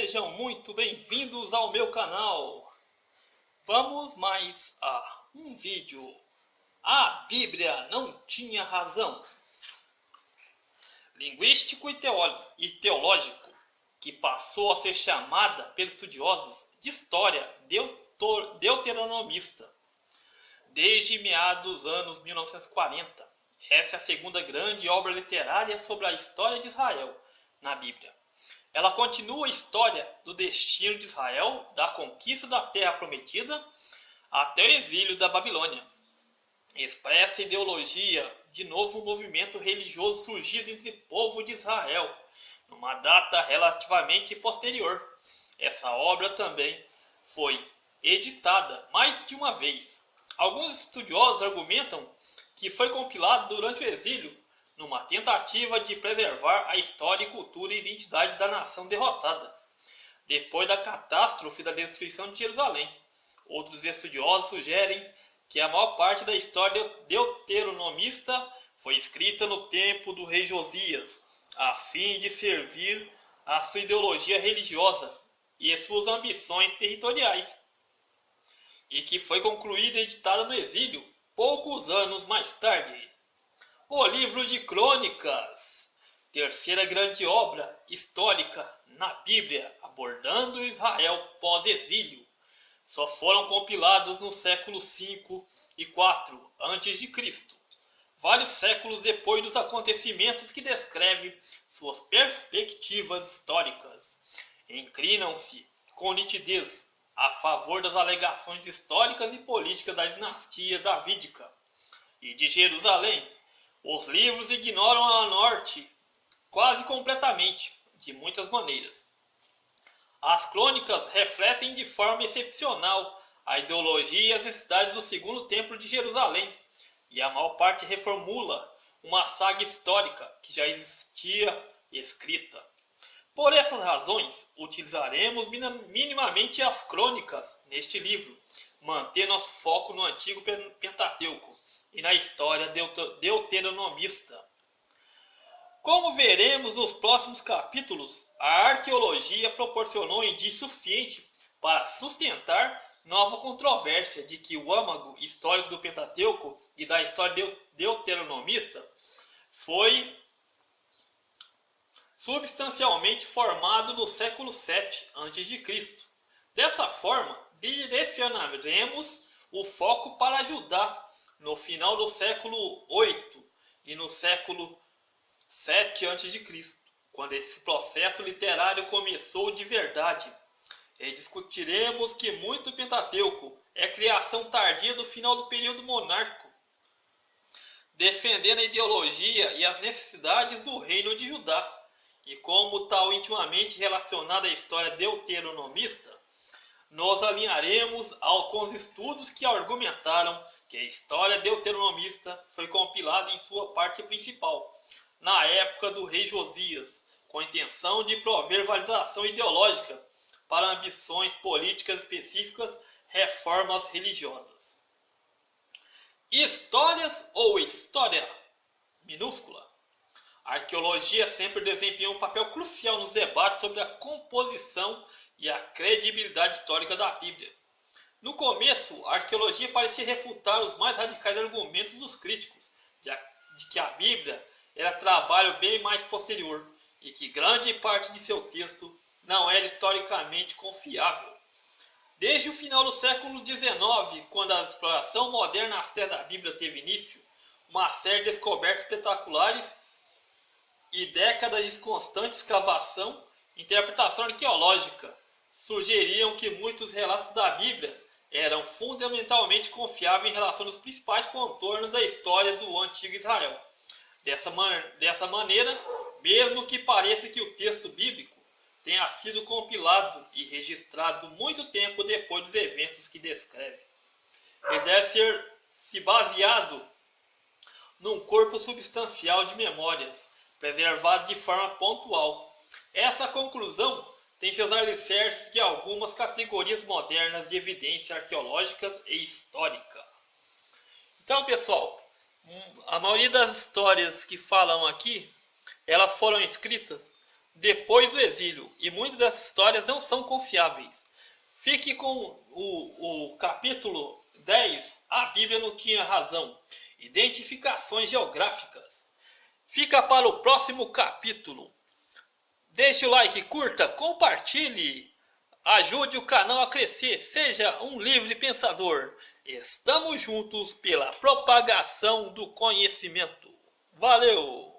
Sejam muito bem-vindos ao meu canal. Vamos mais a um vídeo. A Bíblia não tinha razão. Linguístico e teológico, que passou a ser chamada pelos estudiosos de história deuteronomista. Desde meados dos anos 1940, essa é a segunda grande obra literária sobre a história de Israel na Bíblia. Ela continua a história do destino de Israel, da conquista da Terra Prometida até o exílio da Babilônia. Expressa a ideologia de novo movimento religioso surgido entre o povo de Israel, numa data relativamente posterior. Essa obra também foi editada mais de uma vez. Alguns estudiosos argumentam que foi compilado durante o exílio, numa tentativa de preservar a história, cultura e identidade da nação derrotada, depois da catástrofe da destruição de Jerusalém. Outros estudiosos sugerem que a maior parte da história deuteronomista foi escrita no tempo do rei Josias, a fim de servir a sua ideologia religiosa e suas ambições territoriais, e que foi concluída e editada no exílio poucos anos mais tarde. O livro de Crônicas, terceira grande obra histórica na Bíblia, abordando Israel pós-exílio, só foram compilados no século V e IV a.C., vários séculos depois dos acontecimentos que descrevem suas perspectivas históricas. Inclinam-se com nitidez a favor das alegações históricas e políticas da dinastia davídica e de Jerusalém. Os livros ignoram a norte quase completamente, de muitas maneiras. As crônicas refletem de forma excepcional a ideologia e as necessidades do segundo templo de Jerusalém, e a maior parte reformula uma saga histórica que já existia escrita. Por essas razões, utilizaremos minimamente as crônicas neste livro, mantendo nosso foco no Antigo Pentateuco e na história deuteronomista. Como veremos nos próximos capítulos, a arqueologia proporcionou indício suficiente para sustentar nova controvérsia de que o âmago histórico do Pentateuco e da história deuteronomista foi substancialmente formado no século VII a.C. Dessa forma, direcionaremos o foco para Judá no final do século VIII e no século VII a.C., quando esse processo literário começou de verdade. E discutiremos que muito do Pentateuco é criação tardia do final do período monárquico, defendendo a ideologia e as necessidades do reino de Judá, e como tal intimamente relacionada à história deuteronomista, nos alinharemos com os estudos que argumentaram que a história deuteronomista foi compilada em sua parte principal na época do rei Josias, com a intenção de prover validação ideológica para ambições políticas específicas, reformas religiosas. Histórias ou história minúscula? A arqueologia sempre desempenhou um papel crucial nos debates sobre a composição e a credibilidade histórica da Bíblia. No começo, a arqueologia parecia refutar os mais radicais argumentos dos críticos de que a Bíblia era trabalho bem mais posterior e que grande parte de seu texto não era historicamente confiável. Desde o final do século XIX, quando a exploração moderna das terras da Bíblia teve início, uma série de descobertas espetaculares e décadas de constante escavação e interpretação arqueológica sugeriam que muitos relatos da Bíblia eram fundamentalmente confiáveis em relação aos principais contornos da história do antigo Israel. Dessa maneira, mesmo que pareça que o texto bíblico tenha sido compilado e registrado muito tempo depois dos eventos que descreve, ele deve ser baseado num corpo substancial de memórias, preservado de forma pontual. Essa conclusão tem seus alicerces de algumas categorias modernas de evidência arqueológicas e histórica. Então, pessoal, a maioria das histórias que falam aqui, elas foram escritas depois do exílio, e muitas dessas histórias não são confiáveis. Fique com o capítulo 10, a Bíblia não tinha razão, identificações geográficas. Fica para o próximo capítulo. Deixe o like, curta, compartilhe, ajude o canal a crescer, seja um livre pensador. Estamos juntos pela propagação do conhecimento. Valeu!